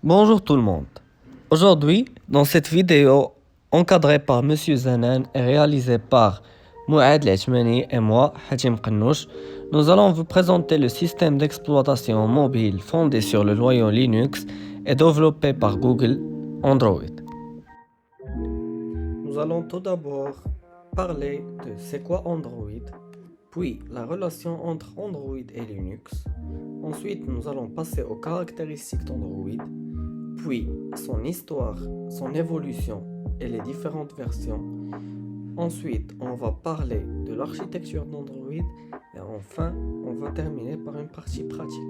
Bonjour tout le monde. Aujourd'hui, dans cette vidéo encadrée par Monsieur Zanan et réalisée par Mouad Lachmani et moi, Hatim Qannouch, nous allons vous présenter le système d'exploitation mobile fondé sur le noyau Linux et développé par Google, Android. Nous allons tout d'abord parler de c'est quoi Android, puis la relation entre Android et Linux. Ensuite, nous allons passer aux caractéristiques d'Android, puis son histoire, son évolution et les différentes versions. Ensuite, on va parler de l'architecture d'Android et enfin, on va terminer par une partie pratique.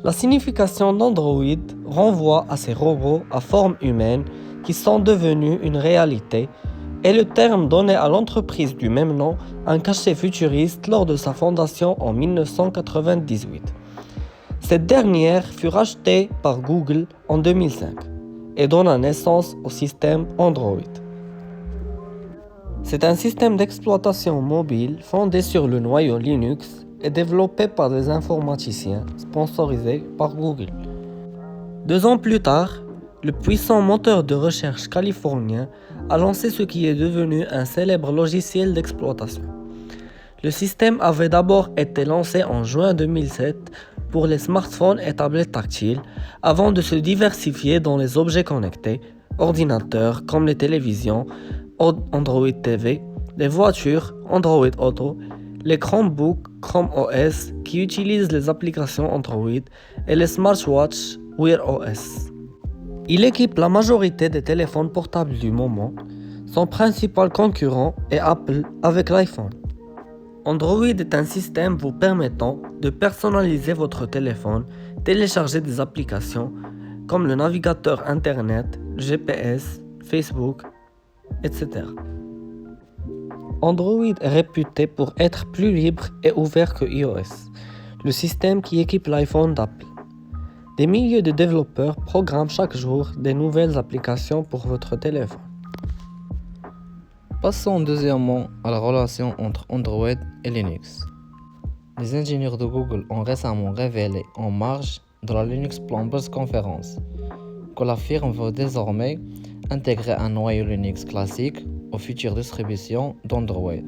La signification d'Android renvoie à ces robots à forme humaine qui sont devenus une réalité et le terme donné à l'entreprise du même nom un cachet futuriste lors de sa fondation en 1998. Cette dernière fut rachetée par Google en 2005 et donna naissance au système Android. C'est un système d'exploitation mobile fondé sur le noyau Linux et développé par des informaticiens sponsorisés par Google. 2 ans plus tard, le puissant moteur de recherche californien a lancé ce qui est devenu un célèbre logiciel d'exploitation. Le système avait d'abord été lancé en juin 2007 pour les smartphones et tablettes tactiles avant de se diversifier dans les objets connectés, ordinateurs comme les télévisions, Android TV, les voitures, Android Auto, les Chromebooks, Chrome OS qui utilisent les applications Android et les smartwatches Wear OS. Il équipe la majorité des téléphones portables du moment. Son principal concurrent est Apple avec l'iPhone. Android est un système vous permettant de personnaliser votre téléphone, télécharger des applications comme le navigateur Internet, GPS, Facebook, etc. Android est réputé pour être plus libre et ouvert que iOS, le système qui équipe l'iPhone d'Apple. Des milliers de développeurs programment chaque jour des nouvelles applications pour votre téléphone. Passons deuxièmement à la relation entre Android et Linux. Les ingénieurs de Google ont récemment révélé en marge de la Linux Plumbers Conference que la firme veut désormais intégrer un noyau Linux classique aux futures distributions d'Android.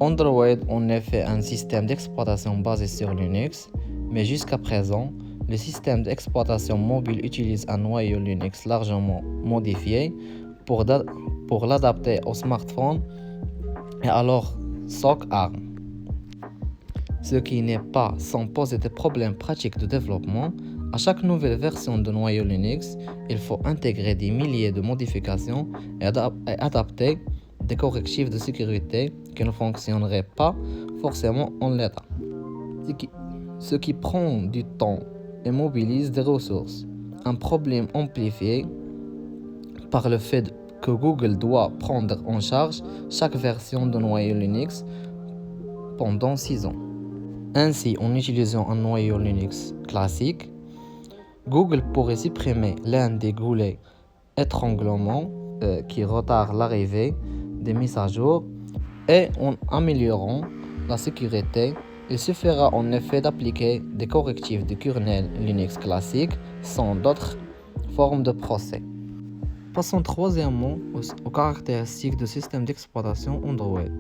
Android est en effet un système d'exploitation basé sur Linux, mais jusqu'à présent, le système d'exploitation mobile utilise un noyau Linux largement modifié pour l'adapter au smartphone et alors SOC ARM. Ce qui n'est pas sans poser des problèmes pratiques de développement. À chaque nouvelle version de noyau Linux, il faut intégrer des milliers de modifications et adapter des correctifs de sécurité qui ne fonctionneraient pas forcément en l'état. Ce qui prend du temps et mobilise des ressources. Un problème amplifié par le fait que Google doit prendre en charge chaque version de noyau Linux pendant 6 ans. Ainsi, en utilisant un noyau Linux classique, Google pourrait supprimer l'un des goulets étranglement qui retardent l'arrivée des mises à jour et en améliorant la sécurité, il suffira en effet d'appliquer des correctifs de kernel Linux classique sans d'autres formes de procès. Passons troisièmement aux caractéristiques du système d'exploitation Android.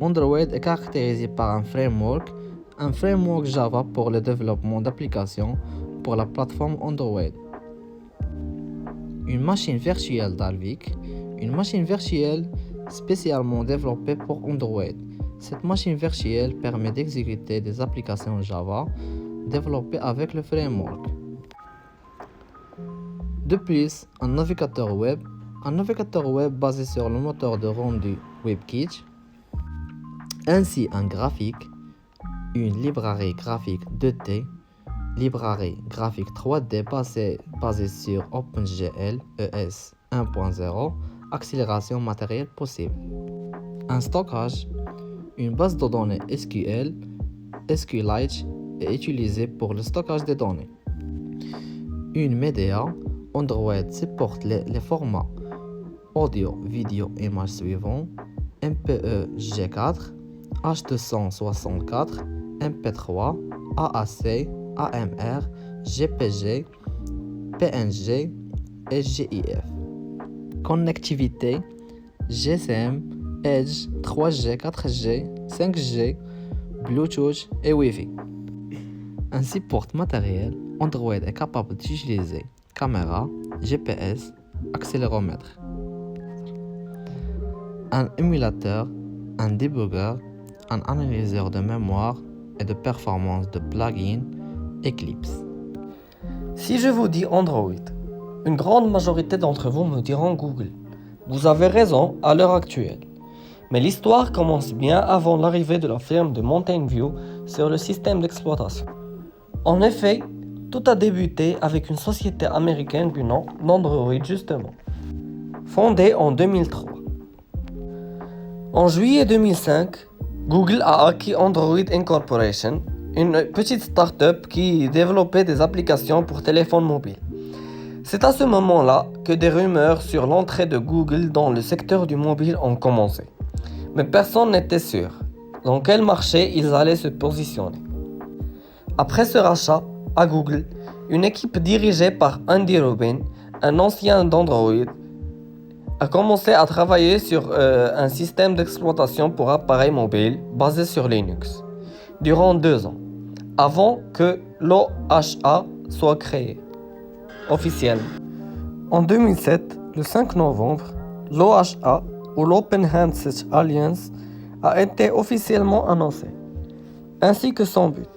Android est caractérisé par un framework Java pour le développement d'applications pour la plateforme Android. Une machine virtuelle Dalvik, une machine virtuelle spécialement développée pour Android. Cette machine virtuelle permet d'exécuter des applications Java développées avec le framework. De plus, un navigateur web basé sur le moteur de rendu WebKit, ainsi un graphique, une librairie graphique 2D, librairie graphique 3D basée sur OpenGL ES 1.0, accélération matérielle possible. Un stockage, une base de données SQL, SQLite est utilisée pour le stockage des données. Une média, Android supporte les formats audio, vidéo, images suivants, MPE G4, H264, MP3, AAC, AMR, GPG, PNG et GIF. Connectivité, GSM, Edge, 3G, 4G, 5G, Bluetooth et Wi-Fi. Un support matériel, Android est capable d'utiliser caméra, GPS, accéléromètre, un émulateur, un debugger, un analyseur de mémoire et de performance de plugin Eclipse. Si je vous dis Android, une grande majorité d'entre vous me diront Google. Vous avez raison à l'heure actuelle. Mais l'histoire commence bien avant l'arrivée de la firme de Mountain View sur le système d'exploitation. En effet, tout a débuté avec une société américaine du nom d'Android justement, fondée en 2003. En juillet 2005, Google a acquis Android Incorporation, une petite start-up qui développait des applications pour téléphone mobile. C'est à ce moment-là que des rumeurs sur l'entrée de Google dans le secteur du mobile ont commencé. Mais personne n'était sûr dans quel marché ils allaient se positionner. Après ce rachat à Google, une équipe dirigée par Andy Rubin, un ancien d'Android, a commencé à travailler sur un système d'exploitation pour appareils mobiles basé sur Linux durant 2 ans, avant que l'OHA soit créé officiellement. En 2007, le 5 novembre, l'OHA ou l'Open Handset Alliance a été officiellement annoncé, ainsi que son but.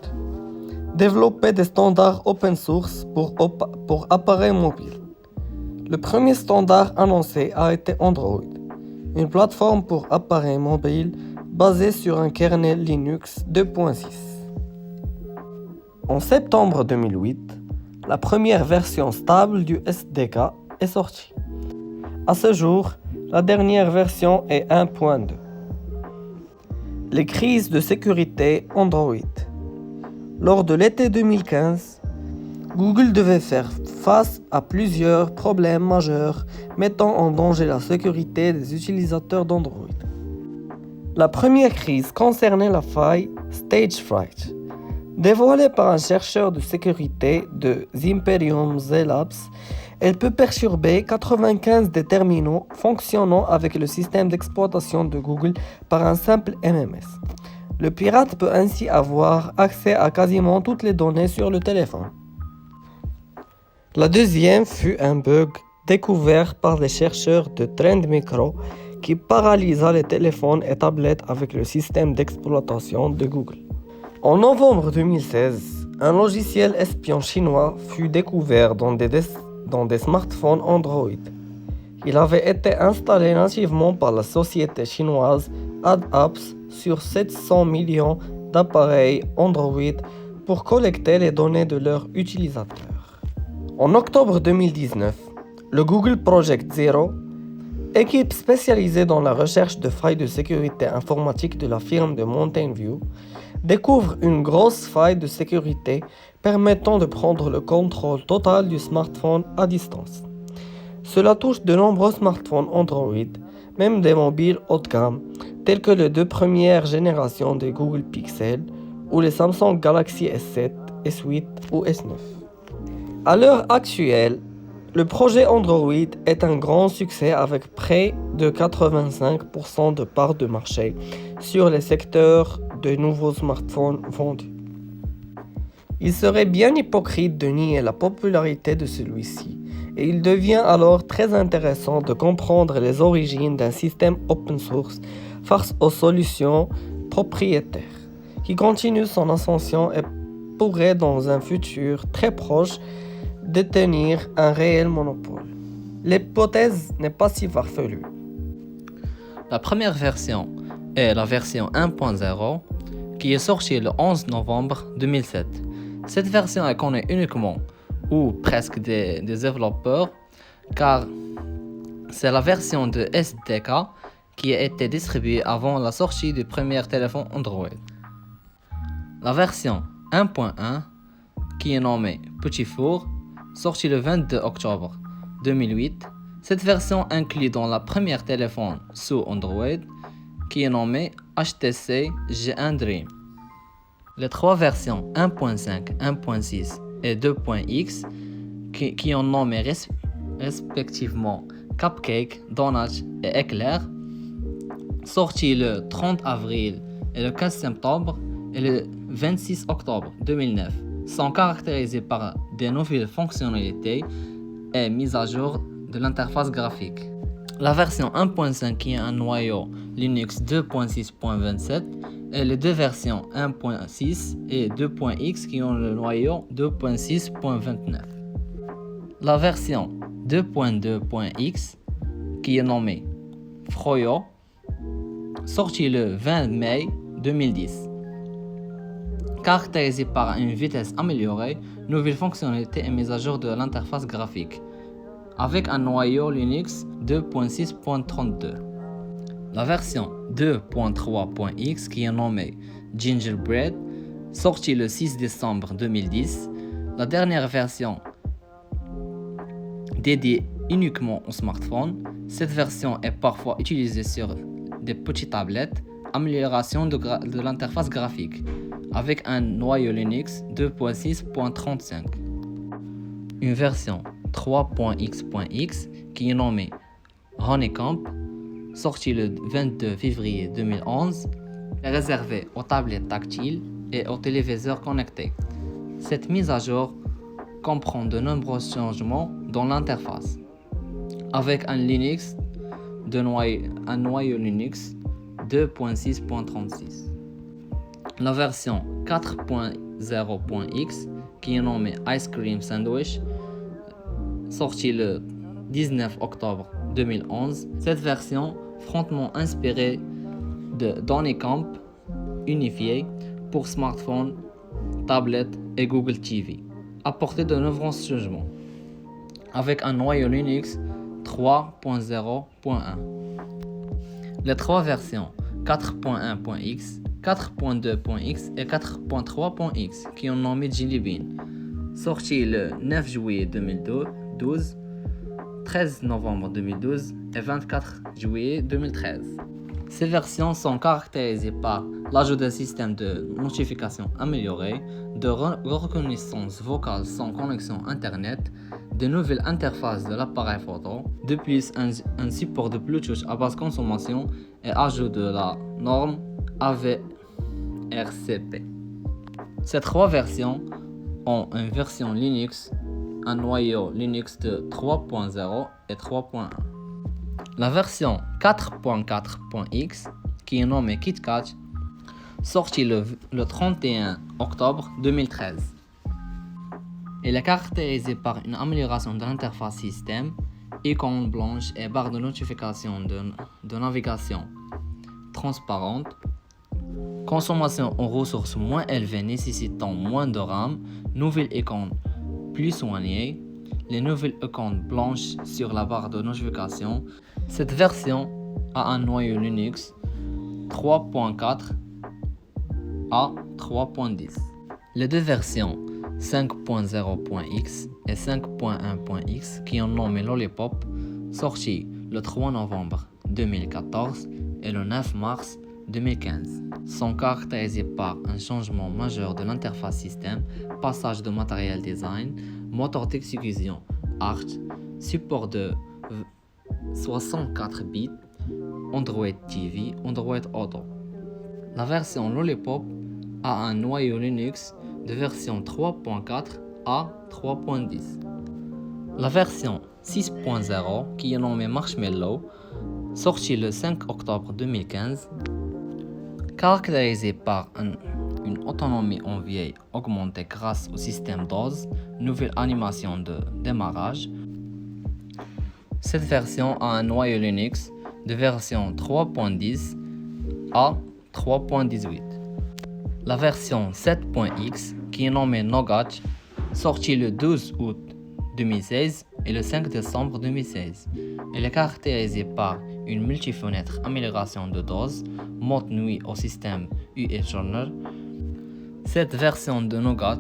Développer des standards open source pour appareils mobiles. Le premier standard annoncé a été Android, une plateforme pour appareils mobiles basée sur un kernel Linux 2.6. En septembre 2008, la première version stable du SDK est sortie. À ce jour, la dernière version est 1.2. Les crises de sécurité Android. Lors de l'été 2015, Google devait faire face à plusieurs problèmes majeurs mettant en danger la sécurité des utilisateurs d'Android. La première crise concernait la faille Stagefright, dévoilée par un chercheur de sécurité de Zimperium Labs. Elle peut perturber 95 des terminaux fonctionnant avec le système d'exploitation de Google par un simple MMS. Le pirate peut ainsi avoir accès à quasiment toutes les données sur le téléphone. La deuxième fut un bug découvert par les chercheurs de Trend Micro qui paralysa les téléphones et tablettes avec le système d'exploitation de Google. En novembre 2016, un logiciel espion chinois fut découvert dans des smartphones Android. Il avait été installé nativement par la société chinoise AdApps sur 700 millions d'appareils Android pour collecter les données de leurs utilisateurs. En octobre 2019, le Google Project Zero, équipe spécialisée dans la recherche de failles de sécurité informatique de la firme de Mountain View, découvre une grosse faille de sécurité permettant de prendre le contrôle total du smartphone à distance. Cela touche de nombreux smartphones Android, même des mobiles haut de gamme, tels que les 2 premières générations des Google Pixel ou les Samsung Galaxy S7, S8 ou S9. À l'heure actuelle, le projet Android est un grand succès avec près de 85% de part de marché sur les secteurs de nouveaux smartphones vendus. Il serait bien hypocrite de nier la popularité de celui-ci, et il devient alors très intéressant de comprendre les origines d'un système open source face aux solutions propriétaires, qui continue son ascension et pourrait dans un futur très proche détenir un réel monopole. L'hypothèse n'est pas si farfelue. La première version est la version 1.0 qui est sortie le 11 novembre 2007. Cette version est connue uniquement ou presque des développeurs car c'est la version de SDK qui a été distribuée avant la sortie du premier téléphone Android. La version 1.1 qui est nommée Petit Four, sortie le 22 octobre 2008. Cette version inclut dans la première téléphone sous Android qui est nommée HTC G1 Dream. Les 3 versions 1.5, 1.6 et 2.x qui ont nommé respectivement Cupcake, Donut et Éclair, sortis le 30 avril et le 15 septembre et le 26 octobre 2009, sont caractérisés par des nouvelles fonctionnalités et mises à jour de l'interface graphique. La version 1.5 qui est un noyau Linux 2.6.27 et les deux versions 1.6 et 2.x qui ont le noyau 2.6.29. La version 2.2.x qui est nommée Froyo, sortie le 20 mai 2010, caractérisée par une vitesse améliorée, nouvelles fonctionnalités et mise à jour de l'interface graphique, avec un noyau Linux 2.6.32. La version 2.3.x qui est nommée Gingerbread, sortie le 6 décembre 2010, la dernière version dédiée uniquement aux smartphones. Cette version est parfois utilisée sur des petites tablettes, amélioration de l'interface graphique, avec un noyau Linux 2.6.35. Une version 3.x.x qui est nommée Honeycomb, sortie le 22 février 2011, est réservée aux tablettes tactiles et aux téléviseurs connectés. Cette mise à jour comprend de nombreux changements dans l'interface, avec un noyau Linux 2.6.36. La version 4.0.x qui est nommée Ice Cream Sandwich, sortie le 19 octobre 2011. Cette version, frontalement inspirée de Honeycomb unifié pour smartphones, tablettes et Google TV, apportait de nombreux changements, avec un noyau Linux 3.0.1. Les trois versions 4.1.x, 4.2.x et 4.3.x qui ont nommé Jelly Bean, sorties le 9 juillet 2012, 13 novembre 2012 et 24 juillet 2013. Ces versions sont caractérisées par l'ajout d'un système de notification amélioré, de reconnaissance vocale sans connexion Internet, de nouvelles interfaces de l'appareil photo, de plus un support de Bluetooth à basse consommation et ajout de la norme AVRCP. Ces trois versions ont une version Linux, un noyau Linux de 3.0 et 3.1. La version 4.4.x, qui est nommée KitKat, sortie le 31 octobre 2013. Elle est caractérisée par une amélioration de l'interface système, icône blanche et barre de notification de navigation transparente, consommation en ressources moins élevées nécessitant moins de RAM, nouvelle icône plus soignée, les nouvelles icônes blanches sur la barre de notification. Cette version a un noyau Linux 3.4 à 3.10. Les deux versions 5.0.x et 5.1.x qui ont nommé Lollipop, sorties le 3 novembre 2014 et le 9 mars 2015, sont caractérisées par un changement majeur de l'interface système, passage de matériel design, moteur d'exécution Arch, support de 64 bits, Android TV, Android Auto. La version Lollipop a un noyau Linux de version 3.4 à 3.10. La version 6.0, qui est nommée Marshmallow, sortie le 5 octobre 2015, caractérisée par une autonomie en veille augmentée grâce au système DOS, nouvelle animation de démarrage. Cette version a un noyau Linux de version 3.10 à 3.18. La version 7.x, qui est nommée Nougat, sortie le 12 août 2016 et le 5 décembre 2016. Elle est caractérisée par une multi-fenêtre amélioration de DOS, mode nuit au système UEFI. Cette version de Nougat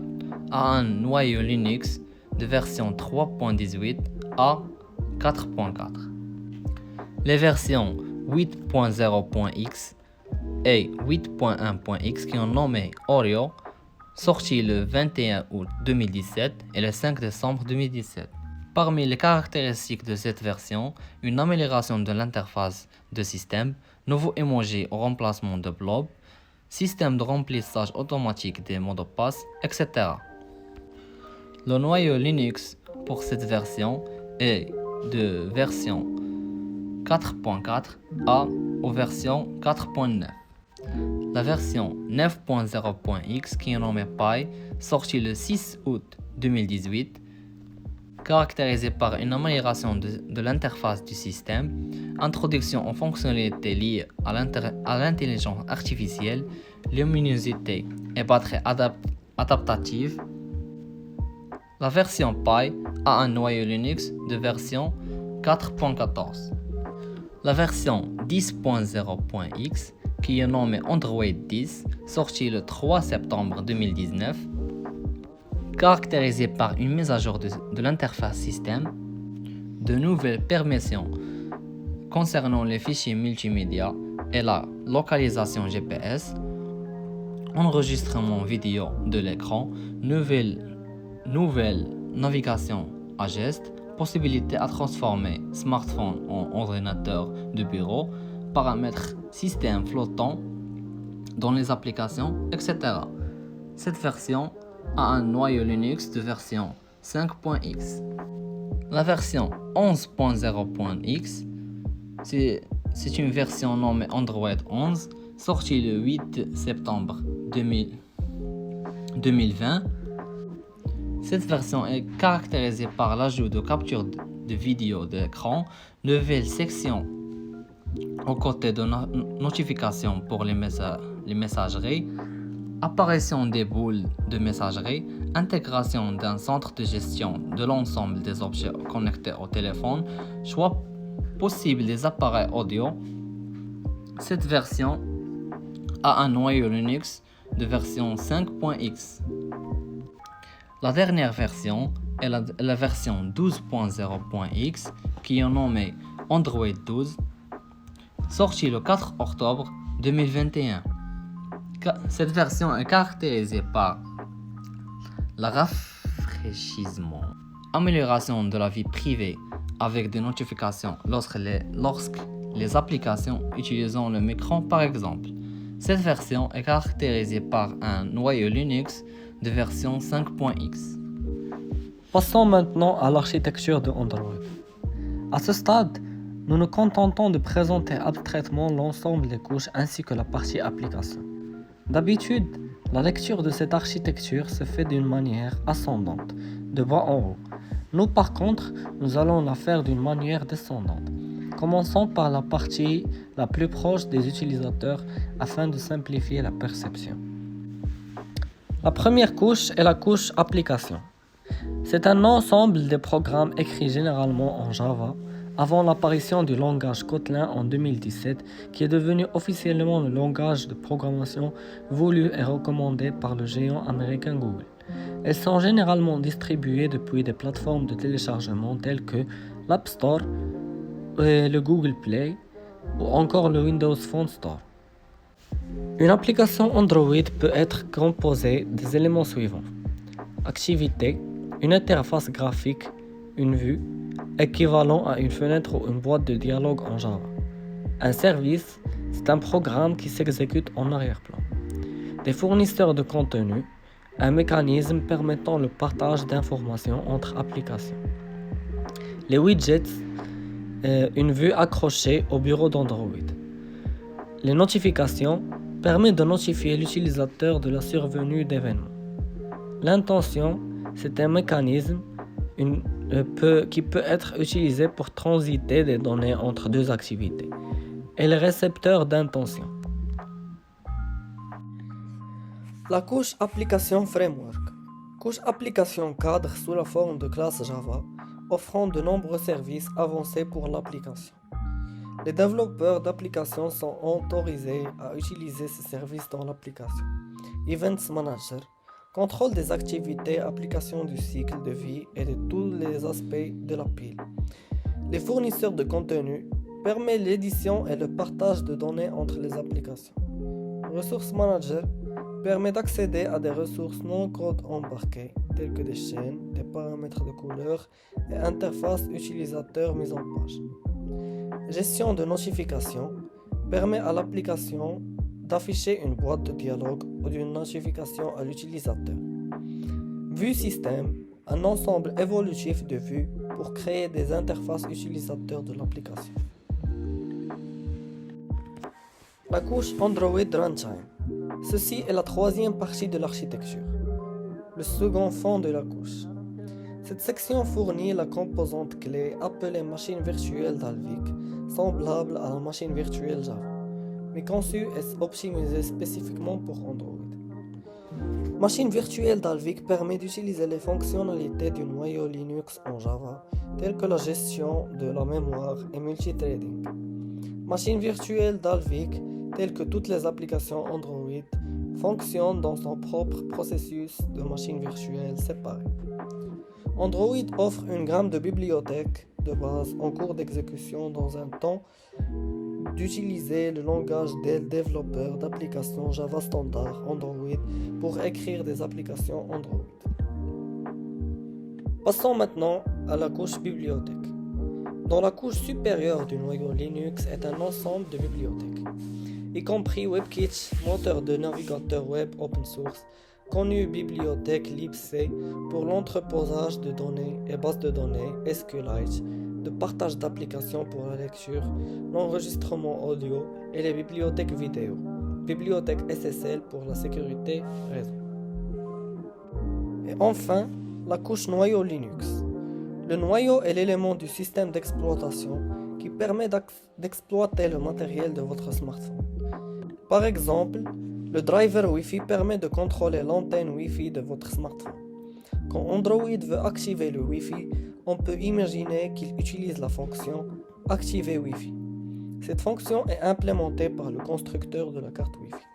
a un noyau Linux de version 3.18 à 4.4. Les versions 8.0.x et 8.1.x qui ont nommé Oreo sorti le 21 août 2017 et le 5 décembre 2017. Parmi les caractéristiques de cette version, une amélioration de l'interface de système, nouveau emoji au remplacement de blob, système de remplissage automatique des mots de passe, etc. Le noyau Linux pour cette version est de version 4.4 à aux versions 4.9. La version 9.0.x qui est nommée Pi, sortie le 6 août 2018, caractérisée par une amélioration de l'interface du système, introduction en fonctionnalités liées à l'intelligence artificielle, luminosité et batterie adaptative. La version Pi a un noyau Linux de version 4.14. La version 10.0.x qui est nommée Android 10, sortie le 3 septembre 2019, caractérisée par une mise à jour de l'interface système, de nouvelles permissions concernant les fichiers multimédia et la localisation GPS, enregistrement vidéo de l'écran, nouvelle navigation à gestes, possibilité à transformer smartphone en ordinateur de bureau, paramètres système flottant dans les applications, etc. Cette version a un noyau Linux de version 5.x. La version 11.0.x, c'est une version nommée Android 11, sortie le 8 septembre 2020. Cette version est caractérisée par l'ajout de capture de vidéo d'écran, nouvelle section aux côtés de notifications pour les messageries, apparition des boules de messagerie, intégration d'un centre de gestion de l'ensemble des objets connectés au téléphone, choix possible des appareils audio. Cette version a un noyau Linux de version 5.x. La dernière version est la version 12.0.x qui est nommée Android 12, sortie le 4 octobre 2021. Cette version est caractérisée par le rafraîchissement, amélioration de la vie privée avec des notifications lorsque les applications utilisant le micro par exemple. Cette version est caractérisée par un noyau Linux de version 5.x. Passons maintenant à l'architecture de Android. À ce stade, nous nous contentons de présenter abstraitement l'ensemble des couches ainsi que la partie application. D'habitude, la lecture de cette architecture se fait d'une manière ascendante, de bas en haut. Nous par contre, nous allons la faire d'une manière descendante. Commençons par la partie la plus proche des utilisateurs afin de simplifier la perception. La première couche est la couche application. C'est un ensemble de programmes écrits généralement en Java avant l'apparition du langage Kotlin en 2017 qui est devenu officiellement le langage de programmation voulu et recommandé par le géant américain Google. Elles sont généralement distribuées depuis des plateformes de téléchargement telles que l'App Store, le Google Play ou encore le Windows Phone Store. Une application Android peut être composée des éléments suivants: activité, une interface graphique, une vue, équivalent à une fenêtre ou une boîte de dialogue en Java. Un service, c'est un programme qui s'exécute en arrière-plan. Des fournisseurs de contenu, un mécanisme permettant le partage d'informations entre applications. Les widgets, une vue accrochée au bureau d'Android. Les notifications permettent de notifier l'utilisateur de la survenue d'événements. L'intention, c'est un mécanisme qui peut être utilisé pour transiter des données entre deux activités. Et le récepteur d'intention. La couche application framework. Couche application cadre sous la forme de classe Java, offrant de nombreux services avancés pour l'application. Les développeurs d'applications sont autorisés à utiliser ces services dans l'application. Events Manager, contrôle des activités, application du cycle de vie et de tous les aspects de la pile. Les fournisseurs de contenu permettent l'édition et le partage de données entre les applications. Resource Manager permet d'accéder à des ressources non-code embarquées, telles que des chaînes, des paramètres de couleur et interfaces utilisateur mise en page. Gestion de notifications permet à l'application d'afficher une boîte de dialogue ou d'une notification à l'utilisateur. Vue système, un ensemble évolutif de vues pour créer des interfaces utilisateurs de l'application. La couche Android Runtime. Ceci est la troisième partie de l'architecture, le second fond de la couche. Cette section fournit la composante clé appelée machine virtuelle Dalvik, semblable à la machine virtuelle Java, mais conçue et optimisée spécifiquement pour Android. Machine virtuelle Dalvik permet d'utiliser les fonctionnalités du noyau Linux en Java, telles que la gestion de la mémoire et multithreading. Machine virtuelle Dalvik, telle que toutes les applications Android, fonctionne dans son propre processus de machine virtuelle séparée. Android offre une gamme de bibliothèques de base en cours d'exécution dans un temps d'utiliser le langage des développeurs d'applications Java standard Android pour écrire des applications Android. Passons maintenant à la couche bibliothèque. Dans la couche supérieure du noyau Linux est un ensemble de bibliothèques, y compris WebKit, moteur de navigateur web open source, connue bibliothèque libc pour l'entreposage de données et bases de données SQLite, de partage d'applications pour la lecture, l'enregistrement audio et les bibliothèques vidéo, bibliothèque SSL pour la sécurité réseau. Et enfin, la couche noyau Linux. Le noyau est l'élément du système d'exploitation qui permet d'exploiter le matériel de votre smartphone. Par exemple, le driver Wi-Fi permet de contrôler l'antenne Wi-Fi de votre smartphone. Quand Android veut activer le Wi-Fi, on peut imaginer qu'il utilise la fonction « Activer Wi-Fi ». Cette fonction est implémentée par le constructeur de la carte Wi-Fi.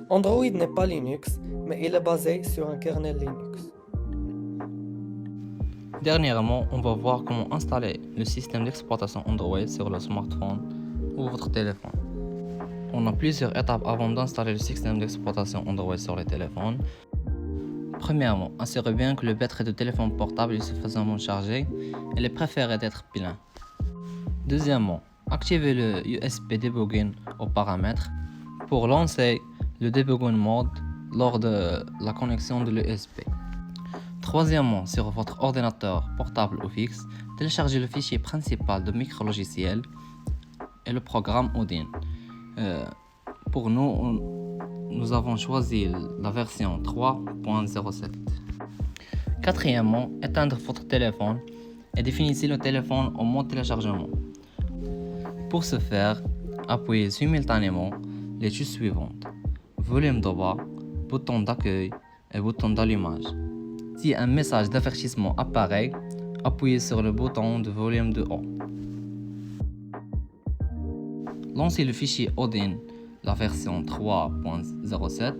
Android n'est pas Linux, mais il est basé sur un kernel Linux. Dernièrement, on va voir comment installer le système d'exploitation Android sur le smartphone ou votre téléphone. On a plusieurs étapes avant d'installer le système d'exploitation Android sur les téléphones. Premièrement, assurez bien que le batterie de téléphone portable est suffisamment chargé et il est préféré d'être plein. Deuxièmement, activez le USB debugging aux paramètres pour lancer le debugging mode lors de la connexion de l'USB. Troisièmement, sur votre ordinateur portable ou fixe, téléchargez le fichier principal de micro-logiciel et le programme Odin. Pour nous avons choisi la version 3.07. Quatrièmement, éteindre votre téléphone et définissez le téléphone en mode téléchargement. Pour ce faire, appuyez simultanément les touches suivantes: volume de bas, bouton d'accueil et bouton d'allumage. Si un message d'avertissement apparaît, appuyez sur le bouton de volume de haut. Lancez le fichier Odin, la version 3.07,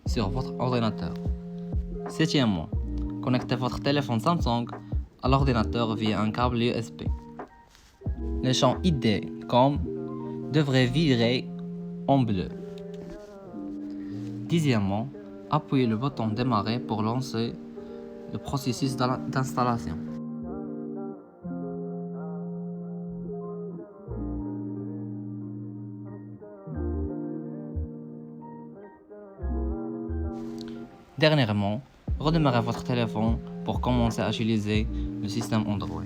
sur votre ordinateur. Septièmement, connectez votre téléphone Samsung à l'ordinateur via un câble USB. Les champs ID COM devraient virer en bleu. Dixièmement, appuyez le bouton démarrer pour lancer le processus d'installation. Dernièrement, redémarrez votre téléphone pour commencer à utiliser le système Android.